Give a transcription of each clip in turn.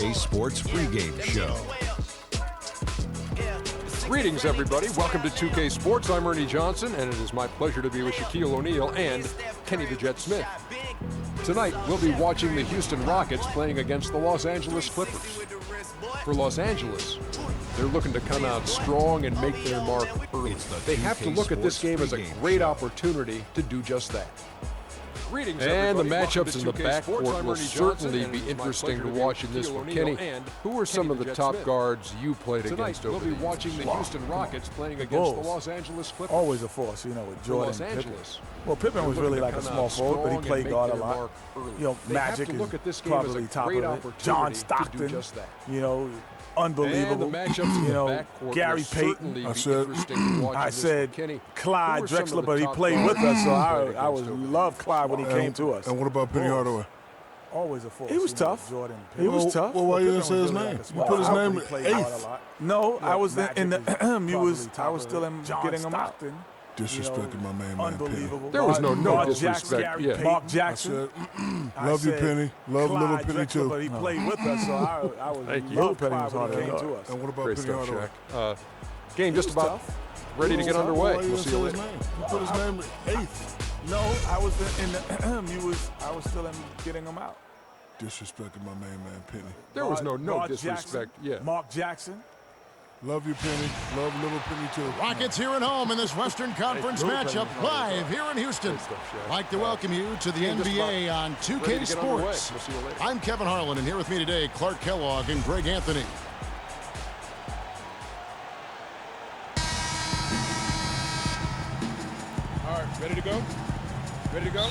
2K Sports pregame show. Greetings, everybody. Welcome to 2K Sports. I'm Ernie Johnson, and it is my pleasure to be with Shaquille O'Neal and Kenny the Jet Smith. Tonight, we'll be watching the Houston Rockets playing against the Los Angeles Clippers. For Los Angeles, they're looking to come out strong and make their mark early. They have to look at this game as a great opportunity to do just that. And the matchups in the backcourt will certainly be interesting to watch in this one. Kenny, who are some of the top guards you played against over the years? We'll be watching the Houston Rockets playing against the Los Angeles Clippers. Always a force, you know, with Jordan Los and Pippen. Angeles. Well, Pippen was really like a small forward, but he played guard a lot. You know, Magic is probably top of it. John Stockton, you know, unbelievable. You know, Gary Payton. I said Clyde Drexler, but he played with us, so I loved Clyde when he came to us. And what about Penny Hardaway? Always a force. He was tough. He was tough. Well, why you didn't say his name? You put his name at eighth. No, I was in the I was still getting him out. Disrespecting my man, unbelievable. There was no disrespect. Mark Jackson. Love you, Penny. Love little Penny too. But he played with us, so I was loved Penny when he came to us. And what about Great Penny stuff, Hardaway? Shaq. Game just about ready to get underway. Why you We'll didn't see you say his later. name? You put his name at eighth. No, I was in the I was still getting him out. Disrespecting my man, Penny. There was no disrespect. Mark Jackson. Love you, Penny. Love little Penny too. Rockets here at home in this Western Conference matchup live here in Houston. I'd like to welcome you to the NBA on 2K Sports. I'm Kevin Harlan, and here with me today, Clark Kellogg and Greg Anthony. All right, ready to go? Ready to go?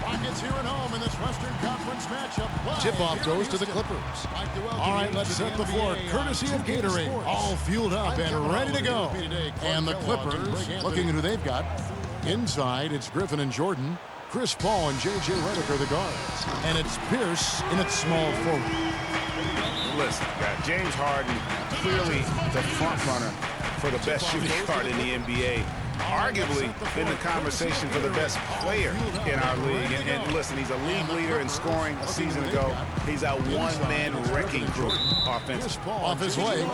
Rockets here at home in this Western Conference matchup. Tip-off goes to the Clippers. All right, let's set the floor. Courtesy of Gatorade. All fueled up and ready to go. And the Clippers, looking at who they've got. Inside, it's Griffin and Jordan. Chris Paul and J.J. Redick are the guards. And it's Pierce in its small forward. Listen, James Harden, clearly the front runner for the best shooting guard in the NBA. Arguably in the conversation for the best player in our league. And listen, he's a league leader in scoring a season ago. He's a one-man wrecking crew offensively. Off his leg.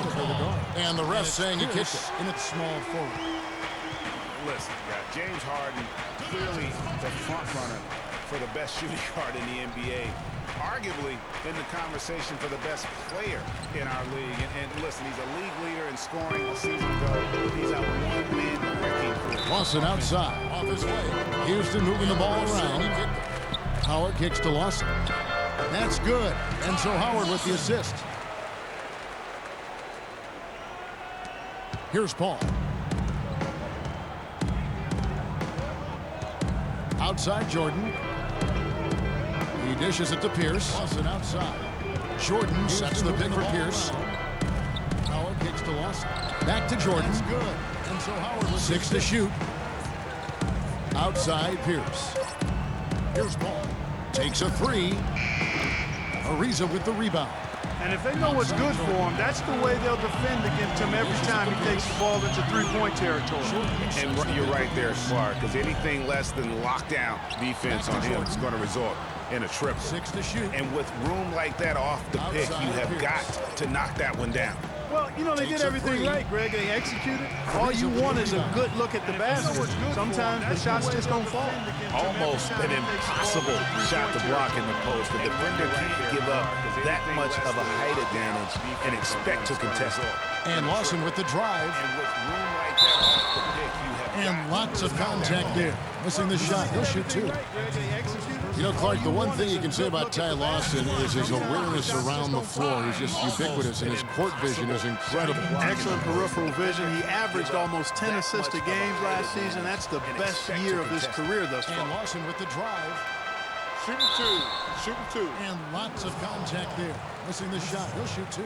And the ref saying he kicks in its small forward. Listen, James Harden, clearly the front runner for the best shooting guard in the NBA. Arguably in the conversation for the best player in our league. And listen, he's a league leader in scoring a season ago. He's a one-man wrecking crew. Lawson outside, off his way. Houston moving the ball around. Howard kicks to Lawson. That's good. And so Howard with the assist. Here's Paul. Outside Jordan. He dishes it to Pierce. Lawson outside. Jordan sets the pick for Pierce. Howard kicks to Lawson. Back to Jordan. That's good. And so Howard with 6 to shoot. Outside Pierce. Here's Paul. Takes a 3. Ariza with the rebound. And if they know what's good for him, that's the way they'll defend against him every time he takes the ball into three-point territory. And you're right there, Clark, because anything less than lockdown defense on him is going to result in a triple. 6 to shoot. And with room like that off the pick, you have got to knock that one down. Well, you know, they did everything right, Greg. They executed. All you want is a good look at the basket. Sometimes the shots just don't fall. Almost an impossible shot to block in the post. The defender can't give up that much of a height advantage and expect to contest it. And Lawson with the drive. And with room like that off the pick, you have And lots of contact there. Missing the shot. He'll shoot 2. You know, Clark, the one thing you can say about Ty Lawson is his awareness around the floor. He's just ubiquitous, and his court vision is incredible. Excellent peripheral vision. He averaged almost 10 assists a game last season. That's the best year of his career thus far. And Lawson with the drive. Shooting 2. Shooting 2. And lots of contact there. Missing the shot. He'll shoot 2.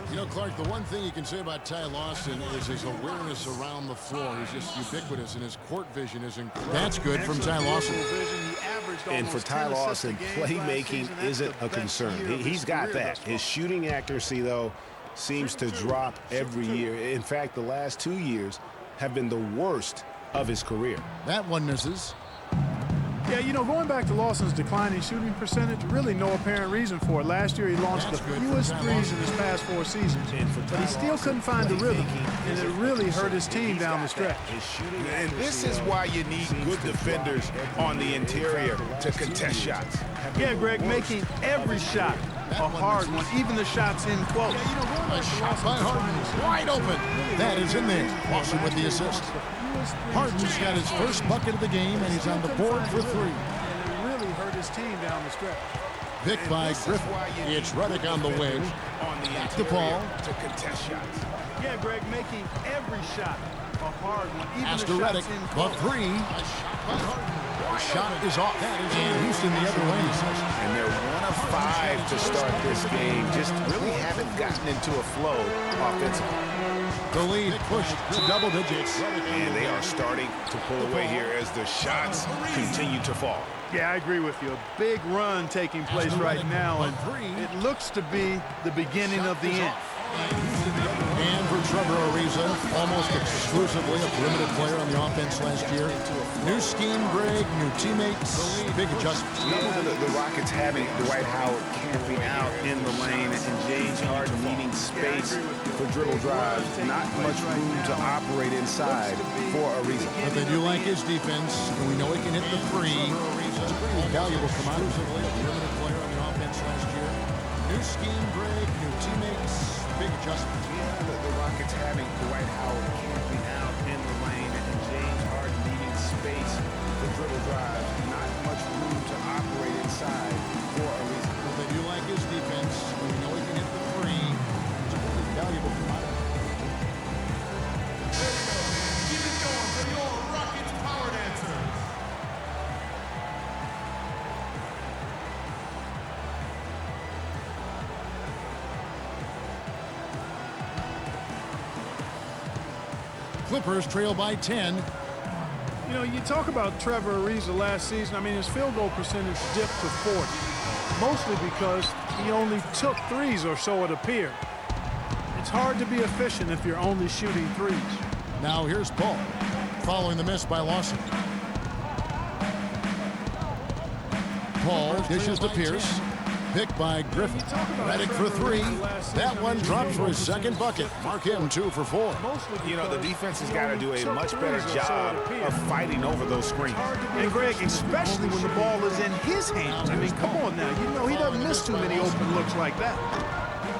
You know, Clark, the one thing you can say about Ty Lawson is his awareness around the floor. He's just ubiquitous, and his court vision is incredible. That's good from Ty Lawson. And for Ty Lawson, playmaking isn't a concern. He's got that. His shooting accuracy, though, seems to drop every year. In fact, the last 2 years have been the worst of his career. That one misses. Yeah, you know, going back to Lawson's declining shooting percentage, really no apparent reason for it. Last year he launched the fewest threes in his past 4 seasons, but he still couldn't find the rhythm, and it really hurt his team down the stretch. And this is why you need good defenders on the interior to contest shots. Yeah, Greg, making every shot a hard one, even the shots in close. A shot by Harden, wide open. That is in there. Lawson with the assist. Harden's got his first bucket of the game, and he's on the board for 3. And it really hurt his team down the stretch. Pick by Griffin. It's Redick on the wing. Back to Paul. To contest shots. Yeah, Greg, making every shot a hard one, even Pass the to shots Redick. in The close. 3. A shot by Harden. The shot is off. And Houston the other way. And they're 1 of 5 to start this game. Just really haven't gotten into a flow offensively. The lead pushed to double digits. And they are starting to pull away here as the shots continue to fall. Yeah, I agree with you. A big run taking place right now, and it looks to be the beginning of the end. And for Trevor Ariza, almost exclusively a perimeter player on the offense last year. New scheme, Greg, new teammates, big adjustments. The Rockets having Dwight Howard camping out in the lane and James Harden needing space for dribble drives. Not much room to operate inside for Ariza. But they do like his defense, and we know he can hit the 3. He's a pretty valuable commodity, a perimeter player on the offense last year. New scheme, Greg, new teammates, big adjustments. The Rockets having Dwight Howard camping out in the lane and James Harden needing space for dribble drives. Not much room to operate inside for Ariza. But they do like his defense, and we know he can hit the 3. He's a pretty valuable commodity. Keep it going for your Rockets Power Dancers. Clippers trail by 10. You know, you talk about Trevor Ariza last season. I mean, his field goal percentage dipped to 40, mostly because he only took threes, or so it appeared. It's hard to be efficient if you're only shooting threes. Now here's Paul, following the miss by Lawson. Paul dishes to Pierce. Picked by Griffin. Redick for 3. That one drops for his second bucket. Mark him 2 for 4. You know, the defense has got to do a much better job of fighting over those screens. And Greg, especially when the ball is in his hands. I mean, come on now. You know, he doesn't miss too many open looks like that.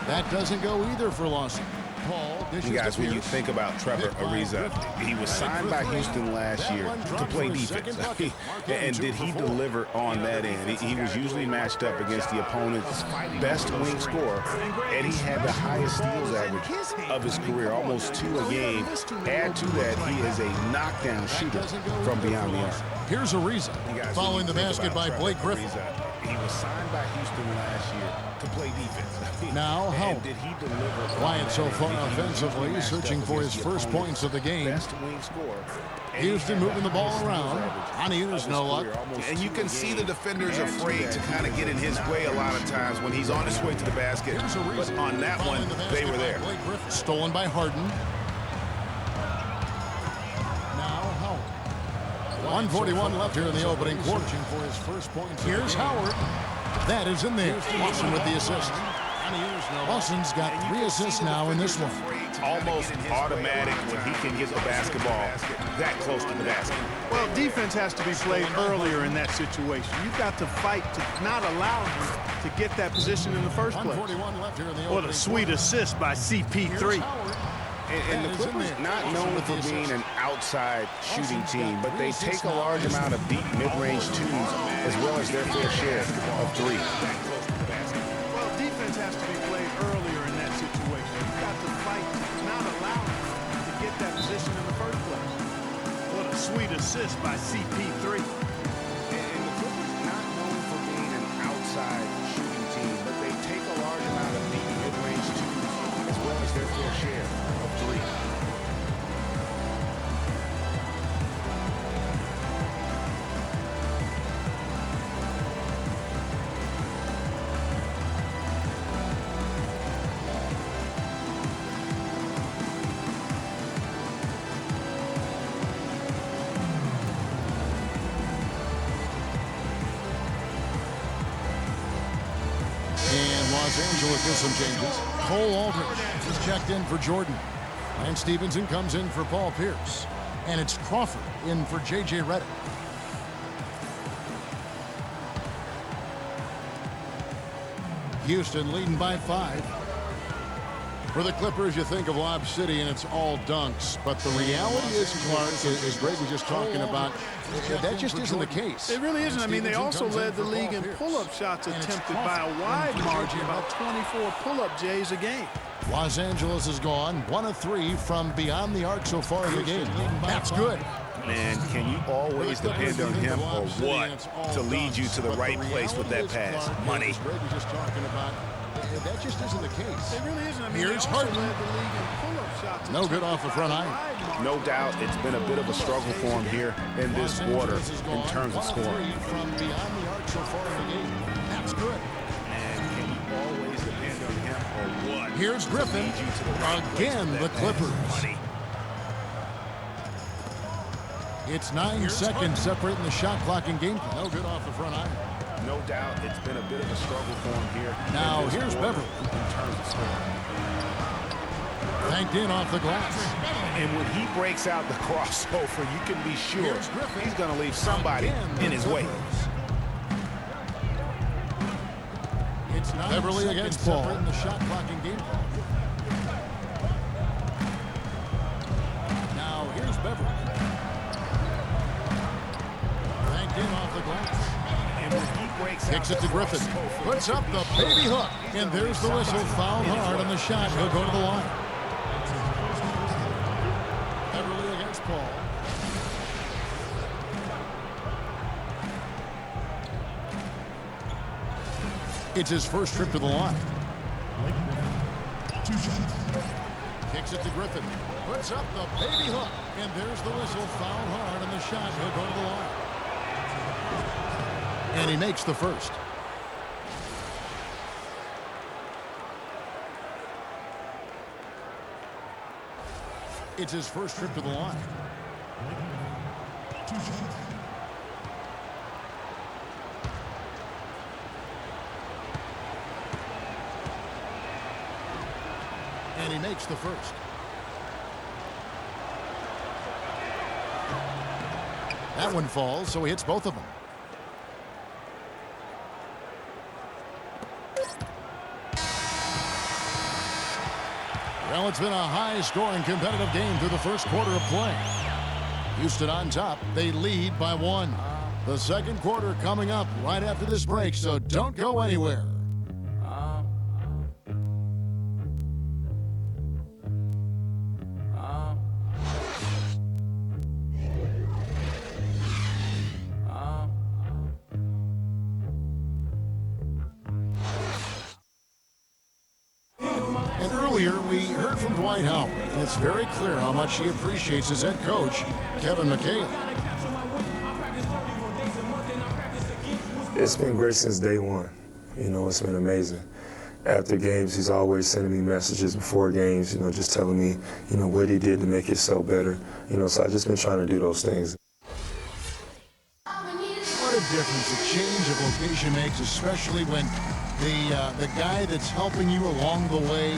That doesn't go either for Lawson. Paul dishes You guys, to when you Pierce. think about Trevor Ariza, he was signed by Houston last year to play defense. And did he deliver on that end? He was usually matched up against the opponent's best wing scorer, and he had the highest steals average of his career, almost 2 a game. Add to that, he is a knockdown shooter from beyond the arc. Here's Ariza, following the basket by Blake Griffin. He was signed by Houston last year to play defense. Now Howard. And did he deliver? Quiet so far offensively, searching for his first points of the game. Best wing scorer. Houston moving the ball around. On the there's no luck. And you can see the defenders afraid to kind of get in his way a lot of times when he's on his way to the basket. But on that one, they were there. Stolen by Harden. Now Howard. 1:41 left here in the opening quarter. For his first points. Here's Howard. That is in there. Lawson with the assist. Lawson's got 3 assists now in this one. Almost automatic when he can get the basketball that close to the basket. Well, defense has to be played earlier in that situation. You've got to fight to not allow him to get that position in the first place. 1:41 left here in the What opening a sweet assist by CP3. And the Clippers not known for being an outside shooting team, but they take a large amount of deep mid-range twos as well as their fair share of 3. Well, defense has to be played earlier in that situation. You've got to fight to not allow him to get that position in the first place. What a sweet assist by CP3. And the Clippers not known for being an outside shooting team, but they take a large amount of deep mid-range twos as well as their fair share of 3. Los Angeles with some changes. Cole Aldrich is checked in for Jordan. Lance Stevenson comes in for Paul Pierce. And it's Crawford in for J.J. Redick. Houston leading by 5. For the Clippers, you think of Lob City, and it's all dunks. But the reality is, Clark, as Greg was just talking about, that just isn't the case. It really isn't. I mean, they also led the league in pull-up shots attempted by a wide margin, about 24 pull-up Jays a game. Los Angeles is gone 1 of 3 from beyond the arc so far in the game. That's good. Man, can you always depend on him or what to lead you to the right place with that pass? Money. Greg was just talking about. That just isn't the case. It really isn't. I mean, here's Harden. No good off the front iron. No doubt it's been a bit of a struggle for him here in this quarter in terms of scoring. From beyond the arc so far in the game. That's good. And can you always depend on him or what? Here's Griffin. Again, the Clippers. It's 9 seconds separating the shot clock and game clock. No good off the front iron. No doubt it's been a bit of a struggle for him here. Now here's Beverly. In terms of scoring. Banked in off the glass. And when he breaks out the crossover, you can be sure he's going to leave somebody in his way. It's Beverly against Paul. The shot clock and game clock. Now here's Beverly. Banked in off the glass. Kicks it to Griffin. Puts up the baby hook. And there's the whistle. Fouled hard on the shot. He'll go to the line. Beverly against Paul. It's his first trip to the line. Kicks it to Griffin. Puts up the baby hook. And there's the whistle. Fouled hard on the shot. He'll go to the line. And he makes the first. It's his first trip to the line. And he makes the first. That one falls, so he hits both of them. Well, it's been a high-scoring competitive game through the first quarter of play. Houston on top. They lead by 1. The second quarter coming up right after this break, so don't go anywhere. We heard from Dwight Howard, and it's very clear how much he appreciates his head coach, Kevin McHale. It's been great since day one. You know, it's been amazing. After games, he's always sending me messages before games, you know, just telling me, you know, what he did to make himself better. You know, so I've just been trying to do those things. What a difference a change of location makes, especially when the guy that's helping you along the way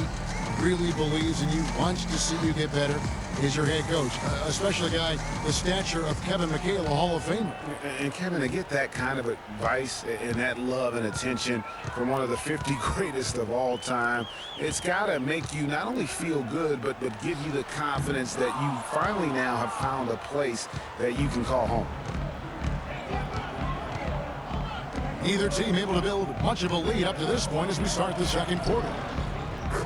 really believes in you, wants to see you get better, is your head coach, especially a guy the stature of Kevin McHale, a Hall of Famer. And Kevin, to get that kind of advice and that love and attention from one of the 50 greatest of all time, it's got to make you not only feel good, but give you the confidence that you finally now have found a place that you can call home. Neither team able to build much of a lead up to this point as we start the second quarter.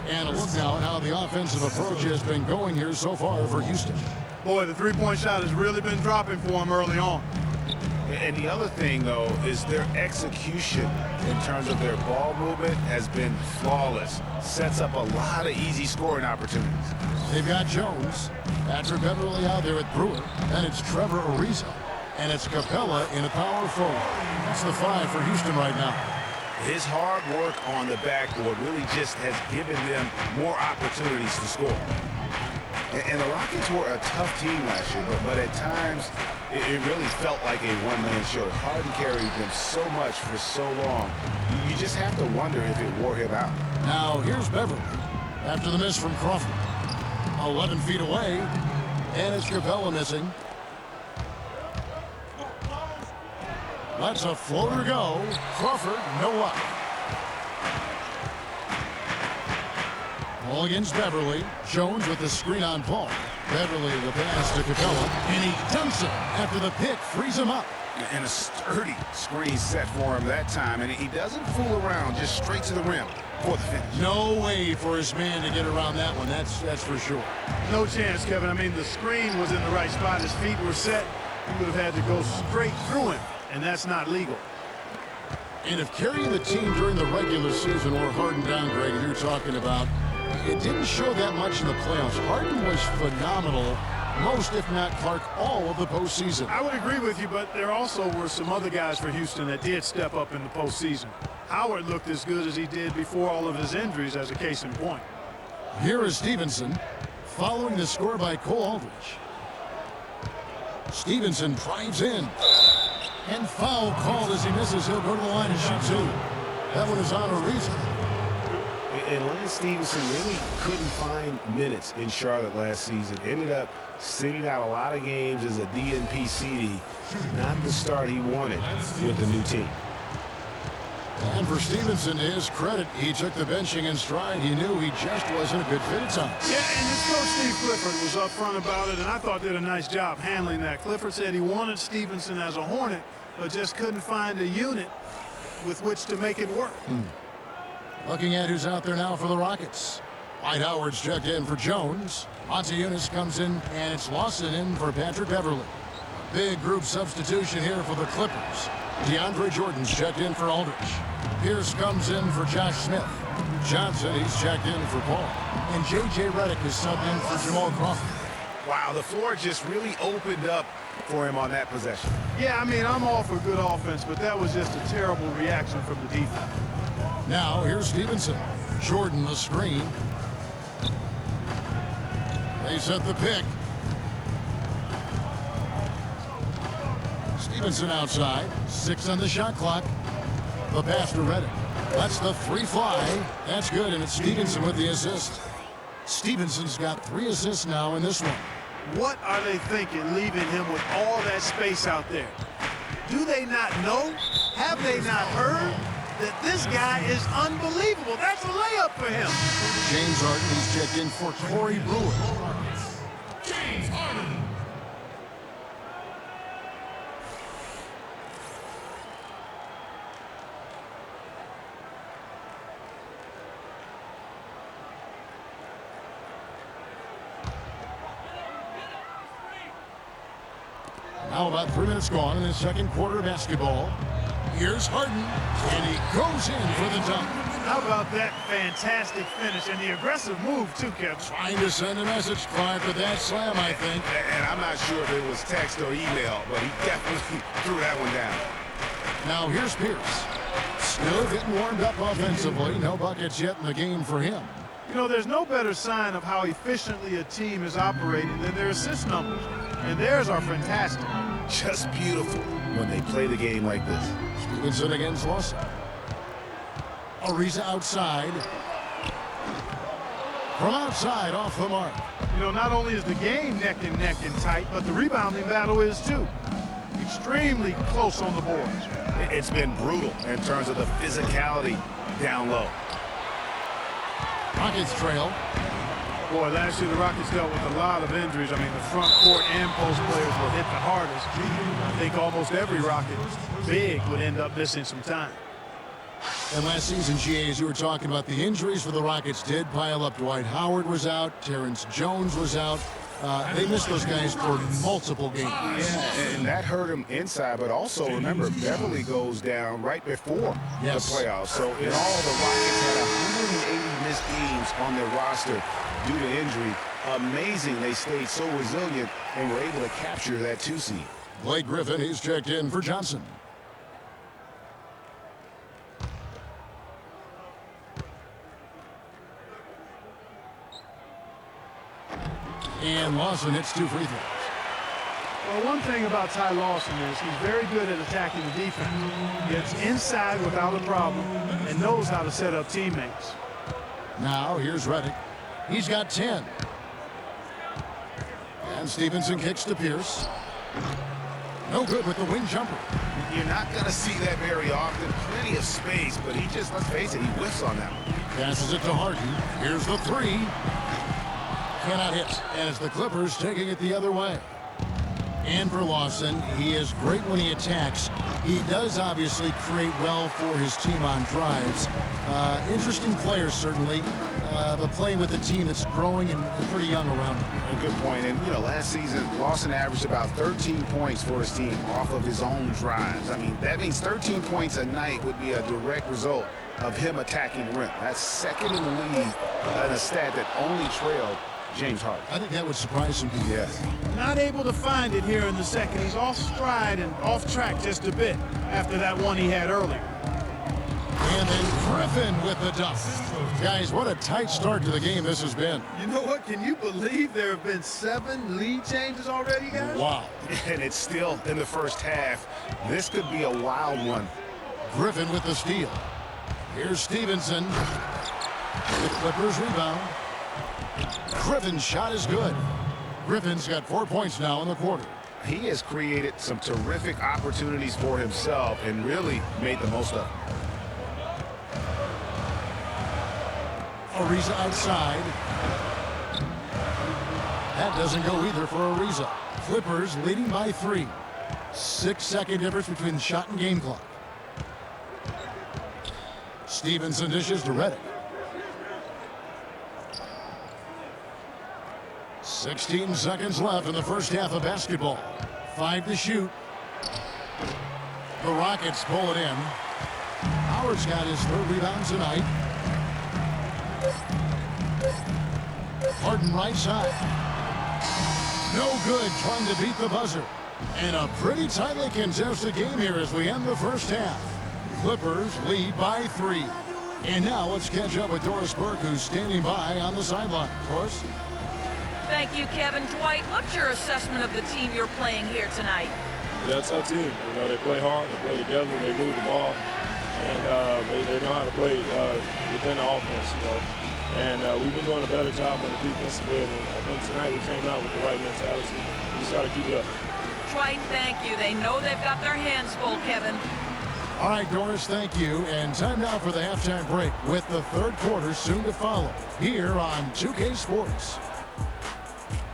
And a look now at how the offensive approach has been going here so far for Houston. Boy, the three-point shot has really been dropping for him early on. And the other thing, though, is their execution in terms of their ball movement has been flawless. Sets up a lot of easy scoring opportunities. They've got Jones, Patrick Beverly out there at Brewer, and it's Trevor Ariza, and it's Capella in a power forward. That's the 5 for Houston right now. His hard work on the backboard really just has given them more opportunities to score. And the Rockets were a tough team last year, but at times It really felt like a one-man show. Harden carried them so much for so long. You just have to wonder if it wore him out. Now here's Beverly after the miss from Crawford. 11 feet away, and it's Capella missing. Lets a floater go. Crawford, no luck. Ball against Beverly. Jones with the screen on Paul. Beverly the pass to Capella, and he dumps it after the pick frees him up. And a sturdy screen set for him that time, and he doesn't fool around, just straight to the rim for the finish. No way for his man to get around that one, that's for sure. No chance, Kevin. I mean, the screen was in the right spot. His feet were set. He would have had to go straight through him, and that's not legal. And if carrying the team during the regular season or Harden downgrade you're talking about, it didn't show that much in the playoffs. Harden was phenomenal most, if not Clark, all of the postseason. I would agree with you, but there also were some other guys for Houston that did step up in the postseason. Howard looked as good as he did before all of his injuries, as a case in point. Here is Stevenson, following the score by Cole Aldrich. Stevenson drives in, and foul called as he misses. He'll go to the line and shoot two. That one is on Ariza. And Lance Stevenson really couldn't find minutes in Charlotte last season. Ended up sitting out a lot of games as a DNP CD. Not the start he wanted with the new team. And for Stevenson, to his credit, he took the benching in stride. He knew he just wasn't a good fit at times. Yeah, and his coach, Steve Clifford, was upfront about it, and I thought did a nice job handling that. Clifford said he wanted Stevenson as a Hornet, but just couldn't find a unit with which to make it work. Looking at who's out there now for the Rockets. Dwight Howard's checked in for Jones. Montezumas comes in, and it's Lawson in for Patrick Beverly. Big group substitution here for the Clippers. DeAndre Jordan's checked in for Aldrich. Pierce comes in for Josh Smith. Johnson, he's checked in for Paul. And J.J. Redick is subbed in for Jamal Crawford. Wow, the floor just really opened up for him on that possession. Yeah, I mean, I'm all for good offense, but that was just a terrible reaction from the defense. Now, here's Stevenson. Jordan the screen. They set the pick. Stevenson outside. 6 on the shot clock. The pass to Redick. That's the three fly. That's good, and it's Stevenson with the assist. Stevenson's got 3 assists now in this one. What are they thinking, leaving him with all that space out there? Do they not know? Have they not heard that this guy is unbelievable? That's a layup for him. James Harden is checked in for Corey Brewer. James Harden. Now about 3 minutes gone in the second quarter of basketball. Here's Harden, and he goes in for the dunk. How about that fantastic finish and the aggressive move, too, Kevin? Trying to send a message, Clark, with that slam, I think. And I'm not sure if it was text or email, but he definitely threw that one down. Now here's Pierce. Still getting warmed up offensively. No buckets yet in the game for him. You know, there's no better sign of how efficiently a team is operating than their assist numbers. And theirs are fantastic. Just beautiful when they play the game like this. Stevenson against Lawson. Ariza outside. From outside, off the mark. You know, not only is the game neck and tight, but the rebounding battle is too. Extremely close on the boards. It's been brutal in terms of the physicality down low. Rockets trail. Boy, last year the Rockets dealt with a lot of injuries. I mean, the front court and post players were hit the hardest. I think almost every Rocket big would end up missing some time. And last season, GA, as you were talking about, the injuries for the Rockets did pile up. Dwight Howard was out. Terrence Jones was out. They missed those guys for multiple games. Yeah, and that hurt him inside, but also remember, Beverly goes down right before the playoffs. So in all, the Rockets had 180 missed games on their roster due to injury. Amazing they stayed so resilient and were able to capture that 2 seed. Blake Griffin, he's checked in for Johnson. And Lawson hits 2 free throws. Well, one thing about Ty Lawson is he's very good at attacking the defense. Gets inside without a problem and knows how to set up teammates. Now here's Reddick. He's got 10. And Stevenson kicks to Pierce. No good with the wing jumper. You're not going to see that very often. Plenty of space, but he just, let's face it, he whiffs on that one. Passes it to Harden. Here's the three. Cannot hit. As the Clippers taking it the other way. And for Lawson, he is great when he attacks. He does obviously create well for his team on drives. Interesting player, certainly, but playing with a team that's growing and pretty young around him. A good point. And, you know, last season, Lawson averaged about 13 points for his team off of his own drives. I mean, that means 13 points a night would be a direct result of him attacking rim. That's second in the league and a stat that only trailed James Harden. I think that would surprise some people. Yes. Not able to find it here in the second. He's off stride and off track just a bit after that one he had earlier. And then Griffin with the dunk. Guys, what a tight start to the game this has been. You know what? Can you believe there have been 7 lead changes already, guys? Wow. And it's still in the first half. This could be a wild one. Griffin with the steal. Here's Stevenson. The Clippers rebound. Griffin's shot is good. Griffin's got 4 points now in the quarter. He has created some terrific opportunities for himself and really made the most of them. Ariza outside. That doesn't go either for Ariza. Clippers leading by 3. 6-second difference between the shot and game clock. Stevenson dishes to Reddick. 16 seconds left in the first half of basketball. 5 to shoot. The Rockets pull it in. Howard's got his 3rd rebound tonight. Harden right side. No good trying to beat the buzzer. And a pretty tightly contested game here as we end the first half. Clippers lead by 3. And now let's catch up with Doris Burke, who's standing by on the sideline. Doris? Thank you, Kevin. Dwight, what's your assessment of the team you're playing here tonight? Yeah, it's our team. You know, they play hard, they play together, they move the ball, and they know how to play within the offense, you know. And we've been doing a better job on the defensive end. And I think tonight we came out with the right mentality. We just got to keep it up. Dwight, thank you. They know they've got their hands full, Kevin. All right, Doris, thank you. And time now for the halftime break with the 3rd quarter soon to follow here on 2K Sports.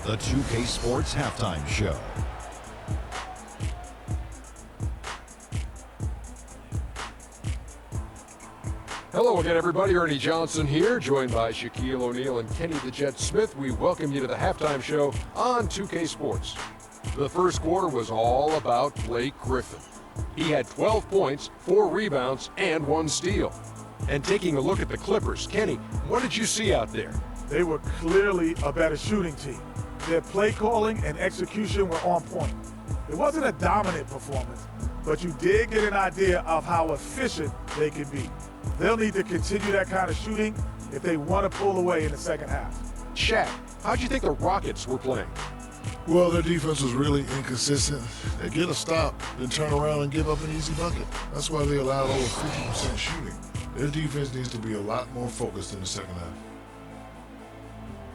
The 2K Sports Halftime Show. Hello again, everybody. Ernie Johnson here, joined by Shaquille O'Neal and Kenny the Jet Smith. We welcome you to the halftime show on 2K Sports. The first quarter was all about Blake Griffin. He had 12 points, 4 rebounds, and 1 steal. And taking a look at the Clippers, Kenny, what did you see out there? They were clearly a better shooting team. Their play calling and execution were on point. It wasn't a dominant performance, but you did get an idea of how efficient they can be. They'll need to continue that kind of shooting if they want to pull away in the second half. Shaq, how'd you think the Rockets were playing? Well, their defense was really inconsistent. They get a stop, then turn around and give up an easy bucket. That's why they allowed over 50% shooting. Their defense needs to be a lot more focused in the second half.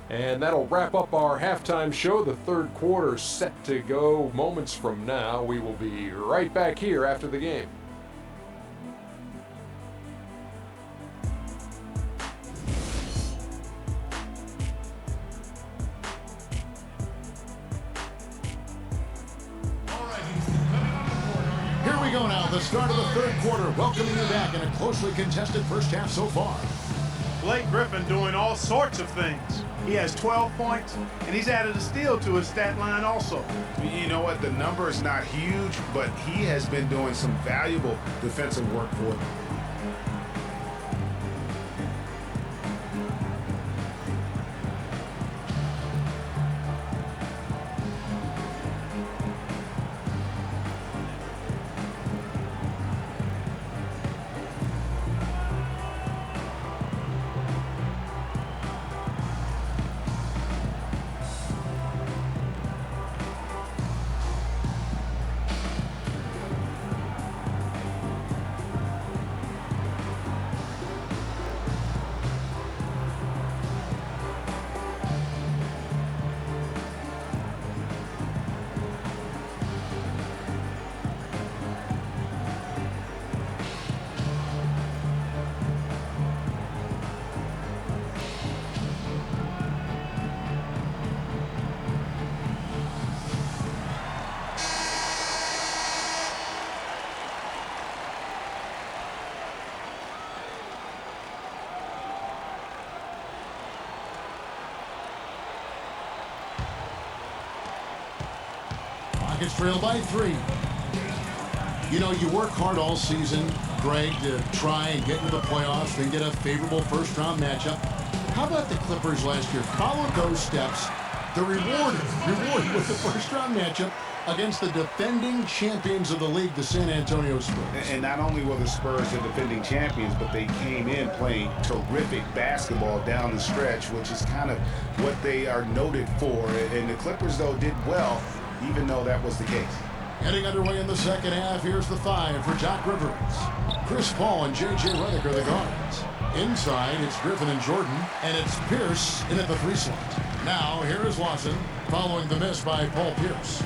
And that'll wrap up our halftime show. The 3rd quarter set to go moments from now. We will be right back here after the game. Here we go now, the start of the 3rd quarter. Welcoming you back in a closely contested first half so far. Blake Griffin doing all sorts of things. He has 12 points, and he's added a steal to his stat line also. You know what? The number is not huge, but he has been doing some valuable defensive work for them. Rockets trail by 3. You know, you work hard all season, Greg, to try and get into the playoffs, then get a favorable first-round matchup. How about the Clippers last year? Followed those steps. The reward with the first-round matchup against the defending champions of the league, the San Antonio Spurs. And not only were the Spurs the defending champions, but they came in playing terrific basketball down the stretch, which is kind of what they are noted for. And the Clippers, though, did well, even though that was the case. Heading underway in the second half, here's the 5 for Doc Rivers. Chris Paul and J.J. Redick are the guards. Inside, it's Griffin and Jordan, and it's Pierce in at the 3 slot. Now, here is Lawson, following the miss by Paul Pierce.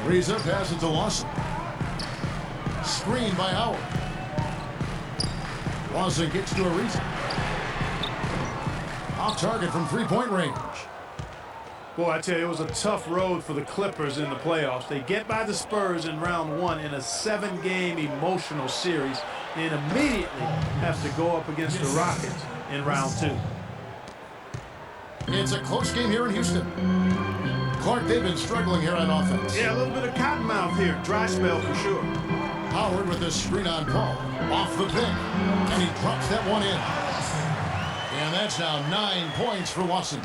Reza passes to Lawson. Screen by Howard. Lawson gets to Ariza. Off target from 3-point range. Boy, I tell you, it was a tough road for the Clippers in the playoffs. They get by the Spurs in round 1 in a 7-game emotional series, and immediately have to go up against the Rockets in round 2. It's a close game here in Houston. Clark, they've been struggling here on offense. Yeah, a little bit of cottonmouth here. Dry spell for sure. Howard with this screen on Paul. Off the pick. And he drops that one in. And that's now 9 points for Lawson.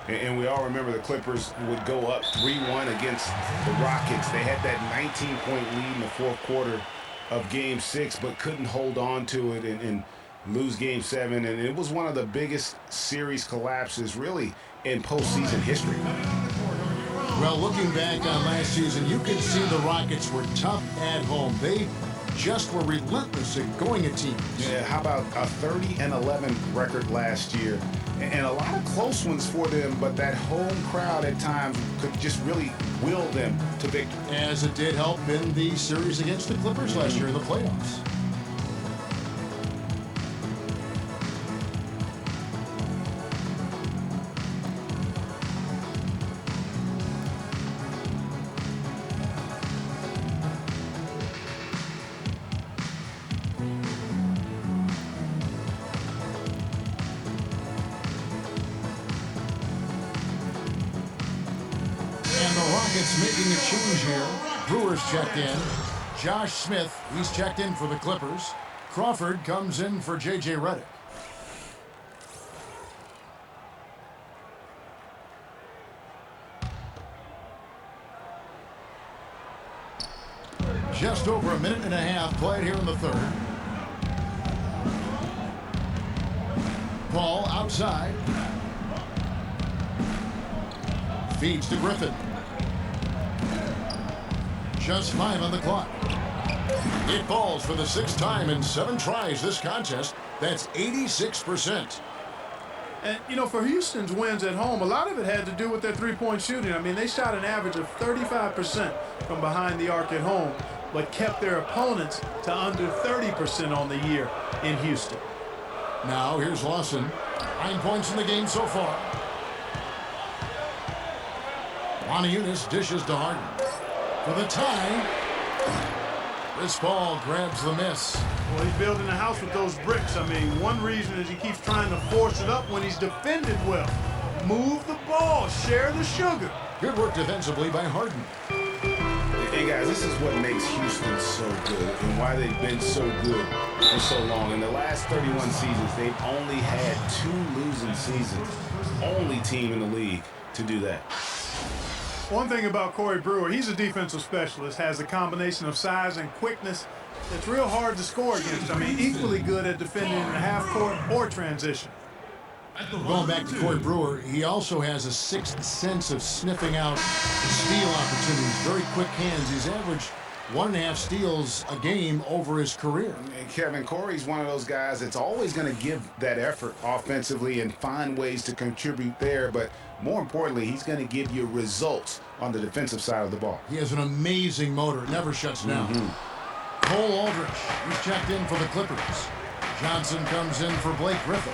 And we all remember the Clippers would go up 3-1 against the Rockets. They had that 19-point lead in the 4th quarter of Game 6, but couldn't hold on to it and lose Game 7. And it was one of the biggest series collapses, really, in postseason history. Well, looking back on last season, you can see the Rockets were tough at home. They just were relentless at going at teams. Yeah, how about a 30-11 record last year? And a lot of close ones for them, but that home crowd at times could just really will them to victory. As it did help in the series against the Clippers last year in the playoffs. Making a change here. Brewers checked in. Josh Smith, he's checked in for the Clippers. Crawford comes in for J.J. Redick. Just over a minute and a half played here in the 3rd. Paul outside. Feeds to Griffin. Just 5 on the clock. It falls for the 6th time in 7 tries this contest. That's 86%. And, you know, for Houston's wins at home, a lot of it had to do with their 3-point shooting. I mean, they shot an average of 35% from behind the arc at home, but kept their opponents to under 30% on the year in Houston. Now, here's Lawson. 9 points in the game so far. Juan dishes to Harden. For the tie, Chris Paul grabs the miss. Well, he's building a house with those bricks. I mean, one reason is he keeps trying to force it up when he's defended well. Move the ball, share the sugar. Good work defensively by Harden. Hey, guys, this is what makes Houston so good and why they've been so good for so long. In the last 31 seasons, they've only had 2 losing seasons. Only team in the league to do that. One thing about Corey Brewer, he's a defensive specialist, has a combination of size and quickness that's real hard to score against. I mean, equally good at defending in the half court or transition. Going back to Corey Brewer, he also has a 6th sense of sniffing out steal opportunities. Very quick hands. He's averaged 1.5 steals a game over his career. And Kevin, Corey's one of those guys that's always going to give that effort offensively and find ways to contribute there. But more importantly, he's going to give you results on the defensive side of the ball. He has an amazing motor. It never shuts down. Cole Aldrich, he's checked in for the Clippers. Johnson comes in for Blake Griffin.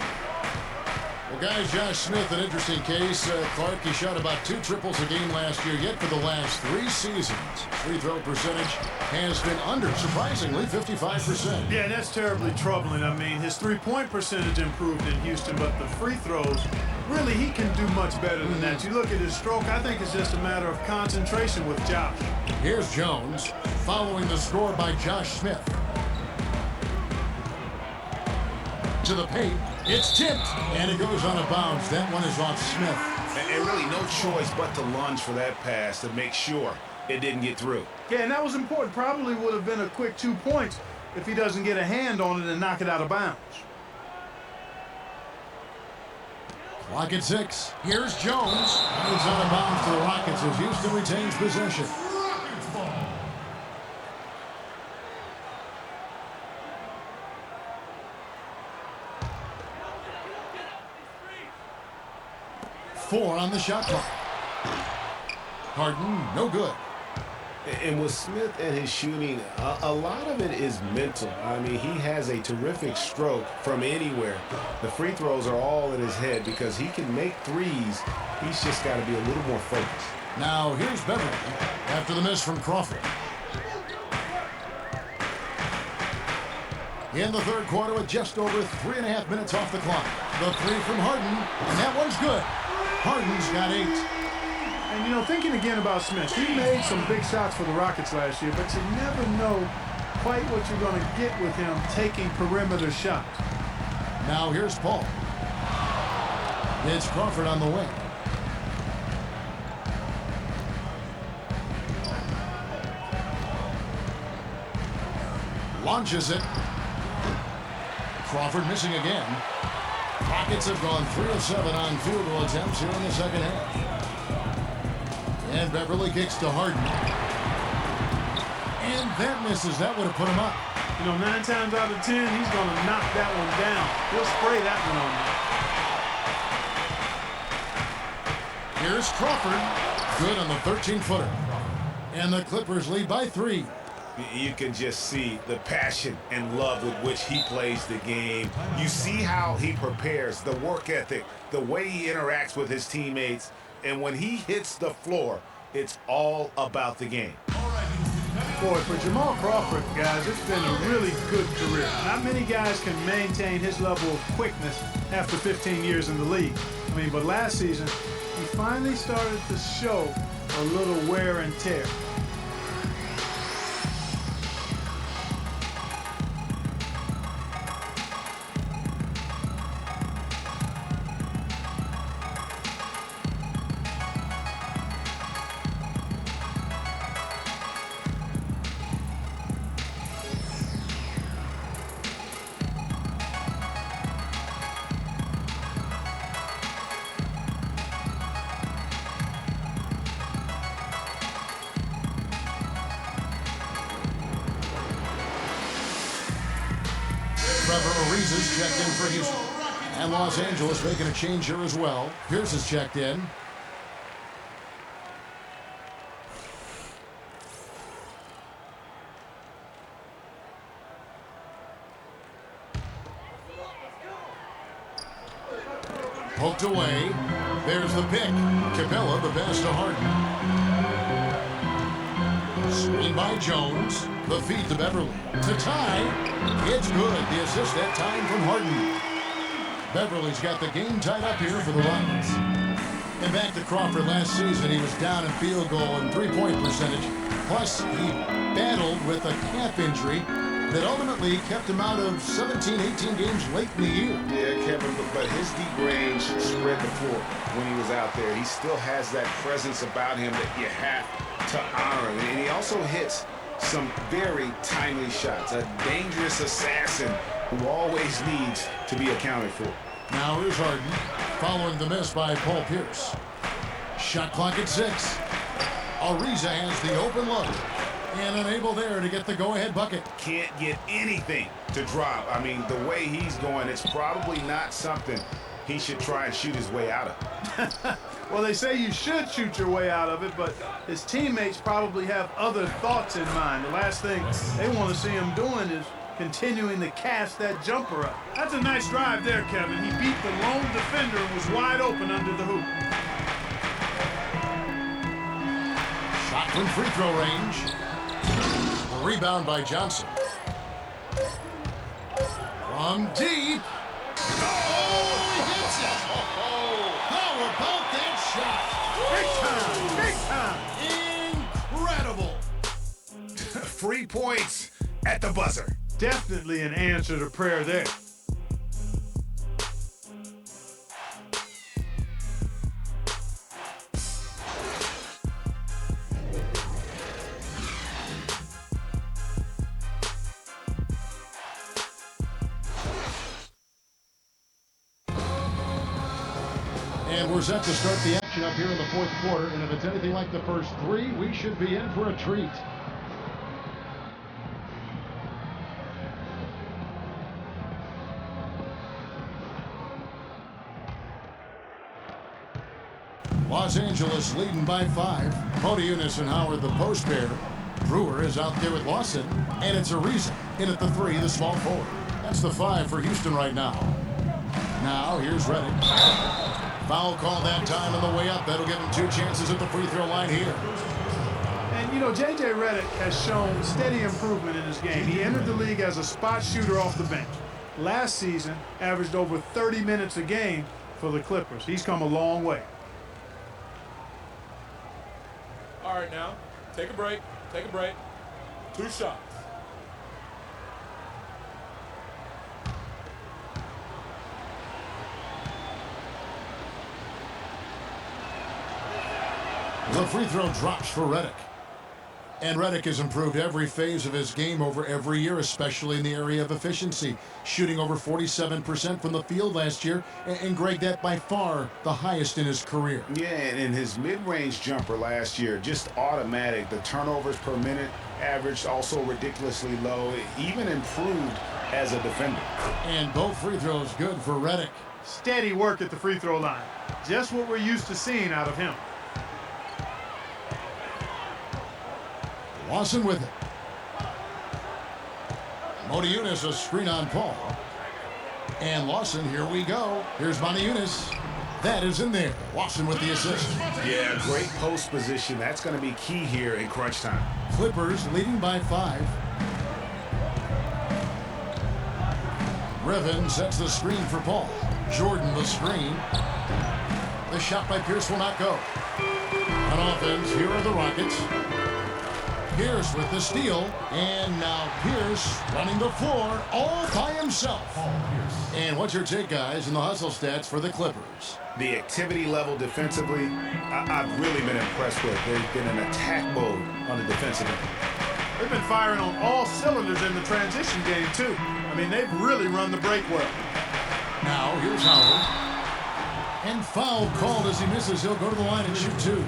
Well, guys, Josh Smith, an interesting case. Clark, he shot about 2 triples a game last year, yet for the last 3 seasons, free throw percentage has been under, surprisingly, 55%. Yeah, that's terribly troubling. I mean, his three-point percentage improved in Houston, but the free throws, really, he can do much better than that. You look at his stroke, I think it's just a matter of concentration with Josh. Here's Jones, following the score by Josh Smith. To the paint, it's tipped, and it goes on a bounce. That one is off Smith. And really no choice but to lunge for that pass to make sure it didn't get through. Yeah, and that was important. Probably would have been a quick 2 points if he doesn't get a hand on it and knock it out of bounds. Clock at 6. Here's Jones. It's out of bounds to the Rockets as Houston retains possession. Four on the shot clock. Harden, no good. And with Smith and his shooting, a lot of it is mental. I mean, he has a terrific stroke from anywhere. The free throws are all in his head because he can make threes. He's just got to be a little more focused. Now here's Beverly after the miss from Crawford. In the third quarter with just over 3.5 minutes off the clock. The three from Harden, and that one's good. Harden's got 8. And, you know, thinking again about Smith, he made some big shots for the Rockets last year, but you never know quite what you're going to get with him taking perimeter shots. Now here's Paul. It's Crawford on the wing. Launches it. Crawford missing again. Rockets have gone 3 of 7 on field goal attempts here in the second half. And Beverly kicks to Harden. And that misses. That would have put him up. You know, 9 times out of 10, he's going to knock that one down. He'll spray that one on you. Here's Crawford. Good on the 13-footer. And the Clippers lead by 3. You can just see the passion and love with which he plays the game. You see how he prepares, the work ethic, the way he interacts with his teammates. And when he hits the floor, it's all about the game. Boy, for Jamal Crawford, guys, it's been a really good career. Not many guys can maintain his level of quickness after 15 years in the league. I mean, but last season, he finally started to show a little wear and tear. Trevor Ariza is checked in for Houston. And Los Angeles making a change here as well. Pierce is checked in. Poked away. There's the pick. Capella, the pass to Harden. Screen by Jones. The feed to Beverly. To tie. It's good. The assist that time from Harden. Beverly's got the game tied up here for the Rockets. And back to Crawford last season. He was down in field goal and three-point percentage. Plus, he battled with a calf injury that ultimately kept him out of 17, 18 games late in the year. Yeah, Kevin, but his deep range spread the floor when he was out there. He still has that presence about him that you have to honor him. And he also hits some very timely shots. A dangerous assassin who always needs to be accounted for. Now here's Harden, following the miss by Paul Pierce. Shot clock at 6. Ariza has the open look. And unable there to get the go-ahead bucket. Can't get anything to drop. I mean, the way he's going, it's probably not something he should try and shoot his way out of. Well, they say you should shoot your way out of it, but his teammates probably have other thoughts in mind. The last thing they want to see him doing is continuing to cast that jumper up. That's a nice drive there, Kevin. He beat the lone defender and was wide open under the hoop. Shot from free throw range. A rebound by Johnson. From deep. Oh, he hits it. How about that shot? Big time. Big time. Incredible. 3 points at the buzzer. Definitely an answer to prayer there. And we're set to start the action up here in the fourth quarter. And if it's anything like the first three, we should be in for a treat. Los Angeles leading by 5. Motiejunas and Howard the post pair. Brewer is out there with Lawson. And it's Ariza in at the 3, the small forward. That's the 5 for Houston right now. Now here's Redick. Foul call that time on the way up. That'll give him 2 chances at the free throw line here. And, you know, J.J. Redick has shown steady improvement in his game. He entered the league as a spot shooter off the bench. Last season, averaged over 30 minutes a game for the Clippers. He's come a long way. All right, now, take a break. Take a break. 2 shots. The free throw drops for Redick. And Redick has improved every phase of his game over every year, especially in the area of efficiency. Shooting over 47% from the field last year. And Greg, that by far the highest in his career. Yeah, and his mid-range jumper last year, just automatic. The turnovers per minute averaged also ridiculously low. Even improved as a defender. And both free throws good for Redick. Steady work at the free throw line. Just what we're used to seeing out of him. Lawson with it. Motiejunas a screen on Paul. And Lawson, here we go. Here's Motiejunas. That is in there. Lawson with the assist. Yeah, great post position. That's going to be key here in crunch time. Clippers leading by 5. Riven sets the screen for Paul. Jordan the screen. The shot by Pierce will not go. On offense, here are the Rockets. Pierce with the steal, and now Pierce running the floor all by himself. And what's your take, guys, in the hustle stats for the Clippers? The activity level defensively, I've really been impressed with. They've been in attack mode on the defensive end. They've been firing on all cylinders in the transition game, too. I mean, they've really run the break well. Now, here's Howard. And foul called as he misses. He'll go to the line and shoot 2.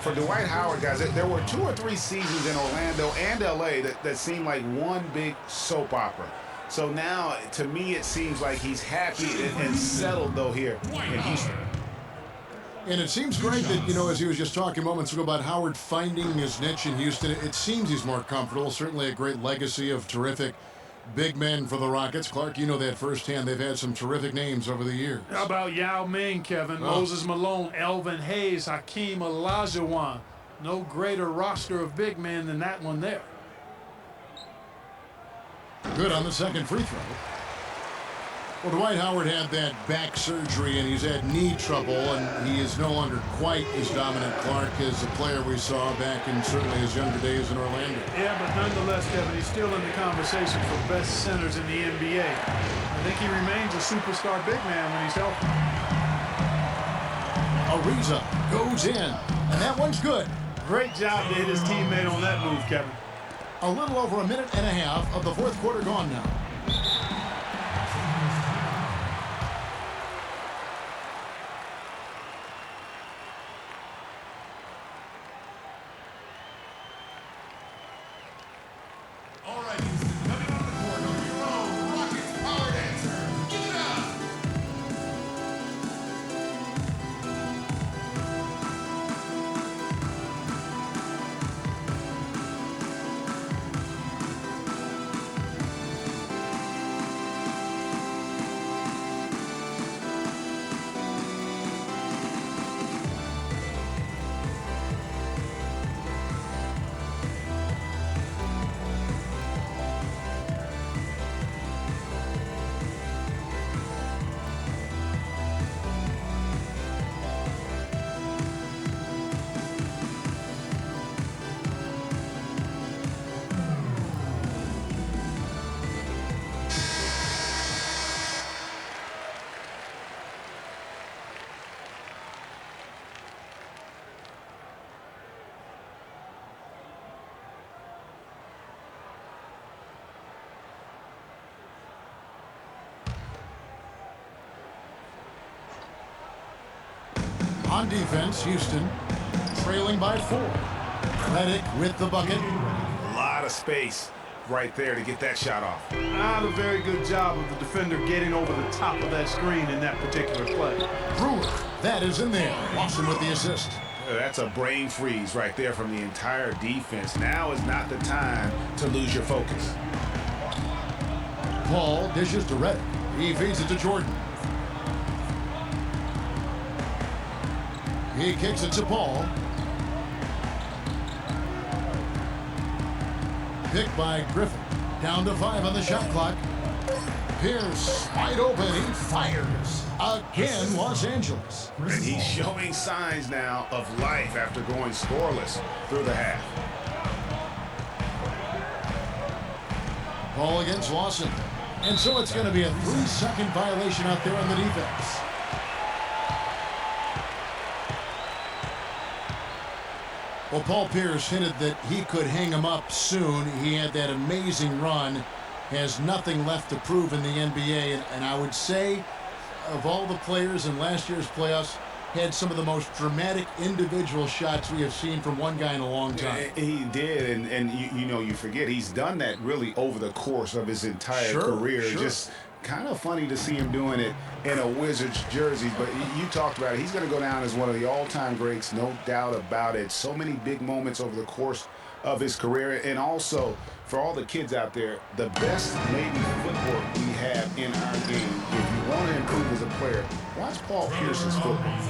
For Dwight Howard, guys, there were 2 or 3 seasons in Orlando and LA that seemed like one big soap opera. So now, to me, it seems like he's happy and settled, though, here in Houston. And it seems great that, you know, as he was just talking moments ago about Howard finding his niche in Houston, it seems he's more comfortable. Certainly a great legacy of terrific big men for the Rockets. Clark, you know that firsthand. They've had some terrific names over the years. How about Yao Ming, Kevin? Moses Malone, Elvin Hayes, Hakeem Olajuwon. No greater roster of big men than that one there. Good on the second free throw. Well, Dwight Howard had that back surgery, and he's had knee trouble, and he is no longer quite as dominant, Clark, as the player we saw back in certainly his younger days in Orlando. Yeah, but nonetheless, Kevin, he's still in the conversation for best centers in the NBA. I think he remains a superstar big man when he's healthy. Ariza goes in, and that one's good. Great job to hit his teammate on that move, Kevin. A little over a minute and a half of the fourth quarter gone now. On defense, Houston trailing by 4. Redick with the bucket. A lot of space right there to get that shot off. Not a very good job of the defender getting over the top of that screen in that particular play. Brewer, that is in there. Watson with the assist. That's a brain freeze right there from the entire defense. Now is not the time to lose your focus. Paul dishes to Redick. He feeds it to Jordan. He kicks it to Paul. Picked by Griffin. Down to 5 on the shot clock. Pierce, wide open, he fires. Again, Los Angeles. And he's showing signs now of life after going scoreless through the half. Ball against Lawson. And so it's going to be a 3-second violation out there on the defense. Well, Paul Pierce hinted that he could hang him up soon. He had that amazing run. Has nothing left to prove in the NBA. And I would say, of all the players in last year's playoffs, had some of the most dramatic individual shots we have seen from one guy in a long time. He did, and you forget he's done that really over the course of his entire career. Sure. Just kind of funny to see him doing it in a Wizards jersey, but you talked about it. He's going to go down as one of the all-time greats, no doubt about it. So many big moments over the course of his career, and also for all the kids out there, the best maybe footwork we have in our game. If you want to improve as a player, watch Paul Pierce's footwork.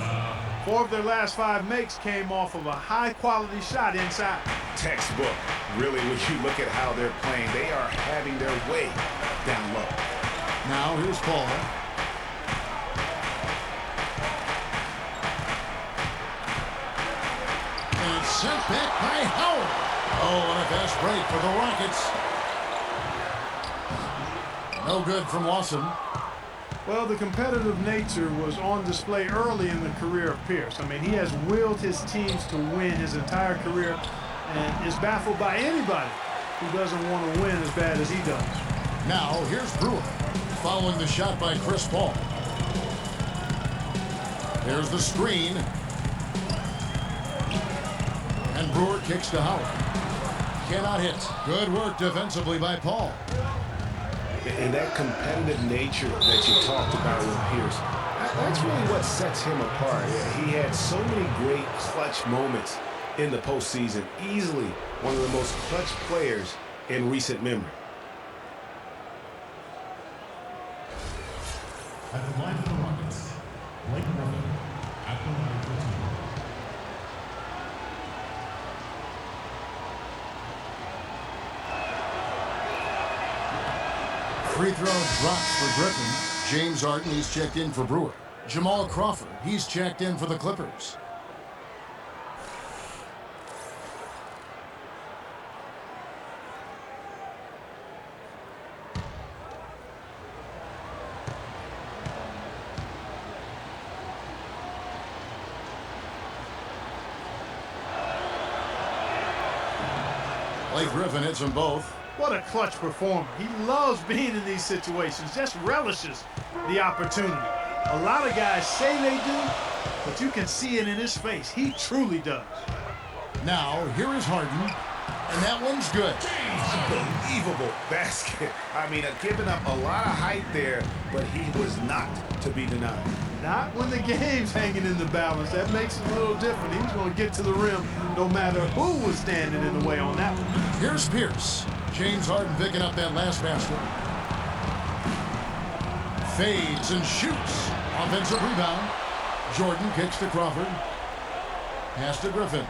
4 of their last 5 makes came off of a high-quality shot inside. Textbook, really, when you look at how they're playing. They are having their way down low. Now here's Paul. And sent back by Howard. Oh, and a fast break for the Rockets. No good from Lawson. Well, the competitive nature was on display early in the career of Pierce. I mean, he has willed his teams to win his entire career and is baffled by anybody who doesn't want to win as bad as he does. Now, here's Brewer, following the shot by Chris Paul. There's the screen. And Brewer kicks to Howard. Cannot hit. Good work defensively by Paul. And that competitive nature that you talked about with Pierce, that's really what sets him apart. He had so many great clutch moments in the postseason. Easily one of the most clutch players in recent memory. At the line of the Rockets, Blake Griffin at the line for 2. Free throw drops for Griffin. James Harden, he's checked in for Brewer. Jamal Crawford, he's checked in for the Clippers. Blake Griffin hits them both. What a clutch performer. He loves being in these situations, just relishes the opportunity. A lot of guys say they do, but you can see it in his face. He truly does. Now, here is Harden, and that one's good. Unbelievable basket. I mean, giving up a lot of height there, but he was not to be denied. Not when the game's hanging in the balance. That makes it a little different. He was going to get to the rim no matter who was standing in the way on that one. Here's Pierce. James Harden picking up that last basket. Fades and shoots. Offensive rebound. Jordan kicks to Crawford. Pass to Griffin.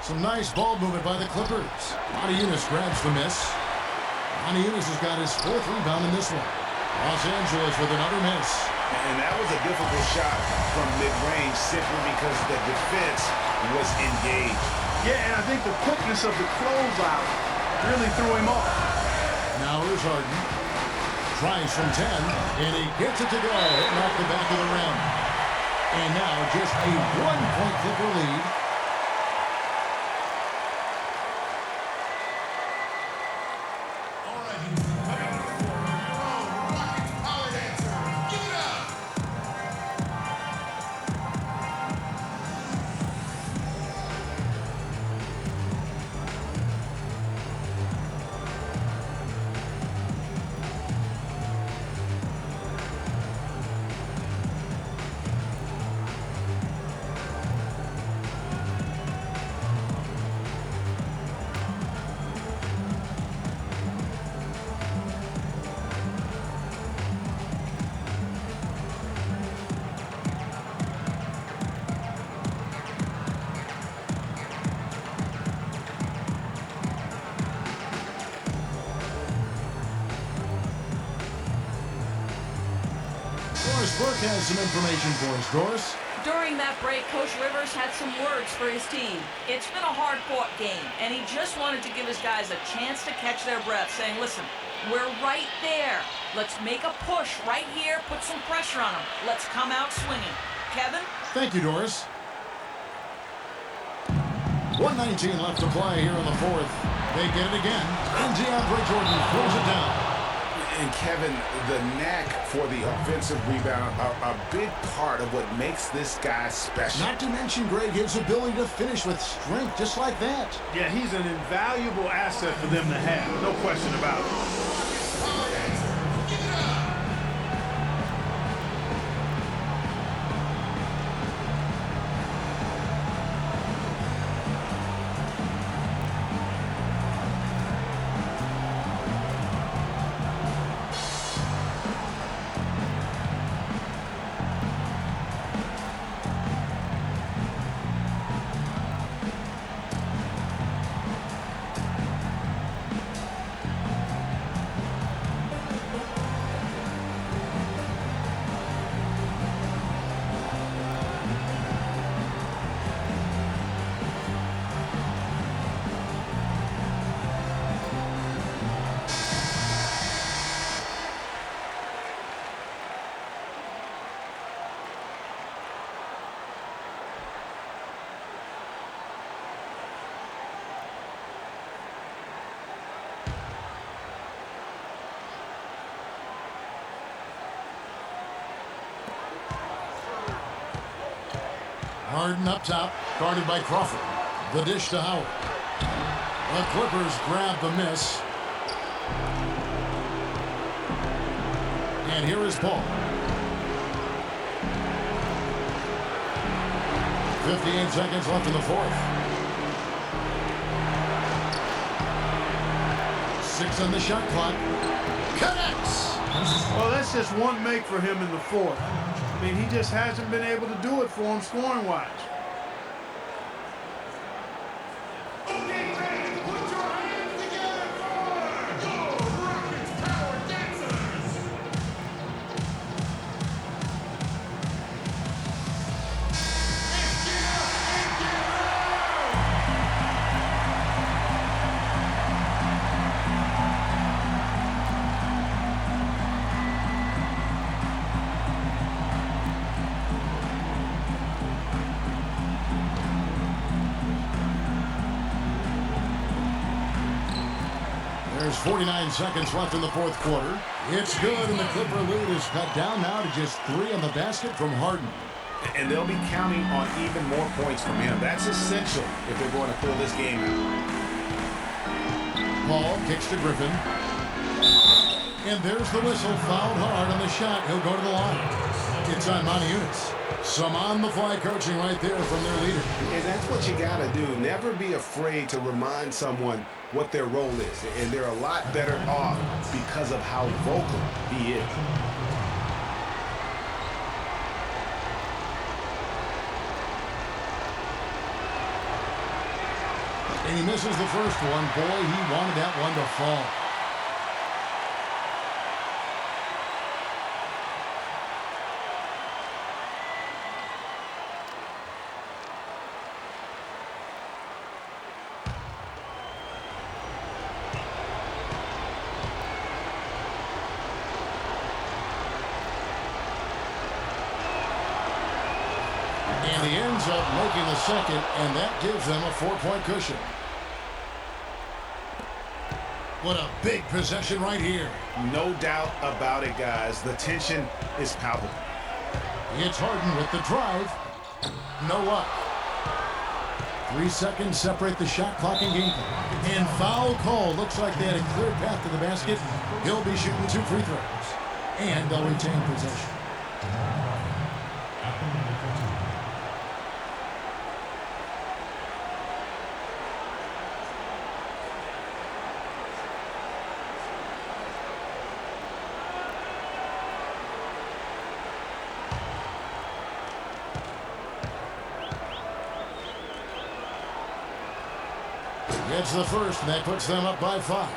Some nice ball movement by the Clippers. Montejunas grabs the miss. Montejunas has got his 4th rebound in this one. Los Angeles with another miss. And that was a difficult shot from mid-range simply because the defense was engaged. Yeah, and I think the quickness of the closeout really threw him off. Now here's Harden. Tries from 10, and he gets it to go. Hitting off the back of the rim. And now just a 1-point Clipper lead. Doris Burke has some information for us. Doris? During that break, Coach Rivers had some words for his team. It's been a hard-fought game, and he just wanted to give his guys a chance to catch their breath, saying, listen, we're right there. Let's make a push right here, put some pressure on them. Let's come out swinging. Kevin? Thank you, Doris. 1:19 left to play here in the fourth. They get it again, and DeAndre Jordan pulls it down. And Kevin, the knack for the offensive rebound, a big part of what makes this guy special. Not to mention, Greg, his ability to finish with strength just like that. Yeah, he's an invaluable asset for them to have. No question about it. Harden up top, guarded by Crawford. The dish to Howard. The Clippers grab the miss. And here is Paul. 58 seconds left in the fourth. 6 on the shot clock. Connects! Well, that's just one make for him in the fourth. I mean, he just hasn't been able to do it for him scoring-wise. There's 49 seconds left in the fourth quarter. It's good, and the Clipper lead is cut down now to just 3 on the basket from Harden. And they'll be counting on even more points from him. That's essential if they're going to pull this game out. Paul kicks to Griffin. And there's the whistle. Fouled hard on the shot. He'll go to the line. It's on Moniunas. Some on-the-fly coaching right there from their leader. And that's what you got to do. Never be afraid to remind someone what their role is. And they're a lot better off because of how vocal he is. And he misses the first one. Boy, he wanted that one to fall. And he ends up making the second, and that gives them a 4-point cushion. What a big possession right here. No doubt about it, guys. The tension is palpable. It's Harden with the drive. No luck. 3 seconds separate the shot clock and game clock. And foul call. Looks like they had a clear path to the basket. He'll be shooting 2 free throws. And they'll retain possession. Gets the first, and that puts them up by 5.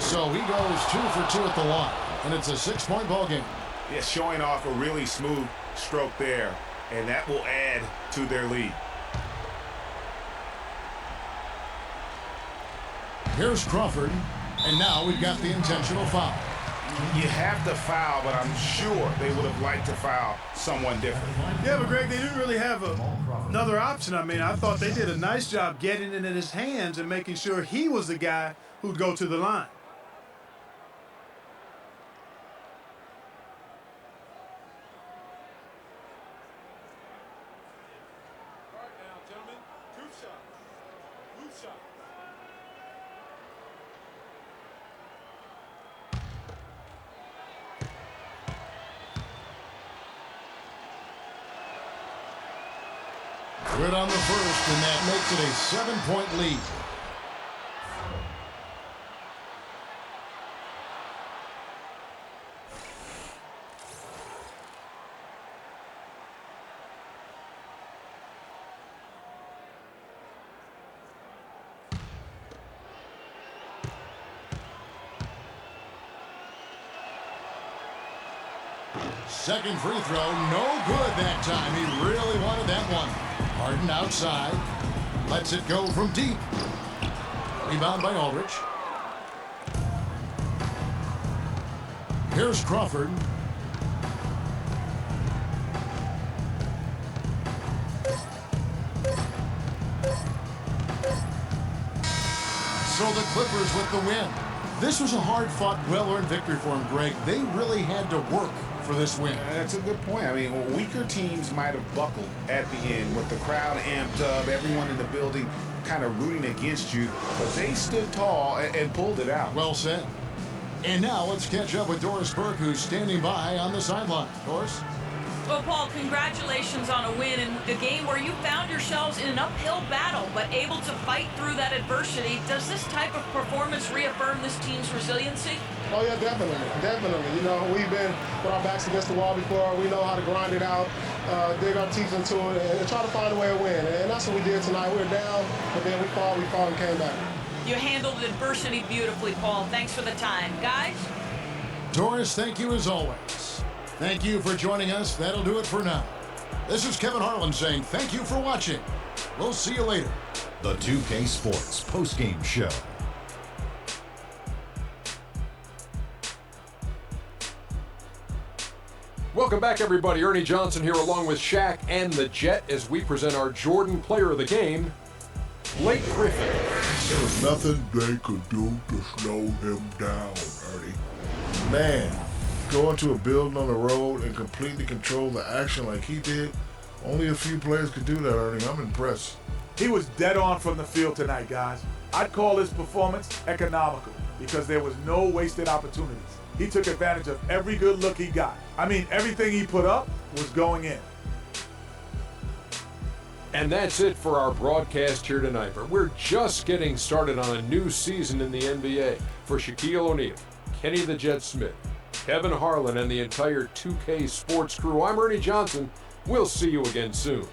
So he goes 2 for 2 at the line, and it's a 6-point ball game. Yeah, showing off a really smooth stroke there, and that will add to their lead. Here's Crawford, and now we've got the intentional foul. You have to foul, but I'm sure they would have liked to foul someone different. Yeah, but Greg, they didn't really have another option. I mean, I thought they did a nice job getting it in his hands and making sure he was the guy who'd go to the line. Good on the first, and that makes it a 7-point lead. Second free throw, no good that time. He really wanted that one. Harden outside, lets it go from deep. Rebound by Aldridge. Here's Crawford. So the Clippers with the win. This was a hard-fought, well-earned victory for them, Greg. They really had to work for this win. That's a good point. I mean, weaker teams might have buckled at the end with the crowd amped up, everyone in the building kind of rooting against you, but they stood tall and pulled it out. Well said. And now let's catch up with Doris Burke, who's standing by on the sideline. Doris? Well, Paul, congratulations on a win in a game where you found yourselves in an uphill battle, but able to fight through that adversity. Does this type of performance reaffirm this team's resiliency? Oh, yeah, definitely. Definitely. You know, we've been with our backs against the wall before. We know how to grind it out, dig our teeth into it, and try to find a way to win. And that's what we did tonight. We were down, but then we fought, and came back. You handled adversity beautifully, Paul. Thanks for the time. Guys? Doris, thank you as always. Thank you for joining us. That'll do it for now. This is Kevin Harlan saying thank you for watching. We'll see you later. The 2K Sports postgame show. Welcome back, everybody. Ernie Johnson here along with Shaq and the Jet as we present our Jordan Player of the Game, Blake Griffin. There was nothing they could do to slow him down, Ernie. Man, going to a building on the road and completely control the action like he did, only a few players could do that, Ernie. I'm impressed. He was dead on from the field tonight, guys. I'd call his performance economical because there was no wasted opportunities. He took advantage of every good look he got. I mean, everything he put up was going in. And that's it for our broadcast here tonight. But we're just getting started on a new season in the NBA. For Shaquille O'Neal, Kenny the Jet Smith, Kevin Harlan, and the entire 2K Sports crew, I'm Ernie Johnson. We'll see you again soon.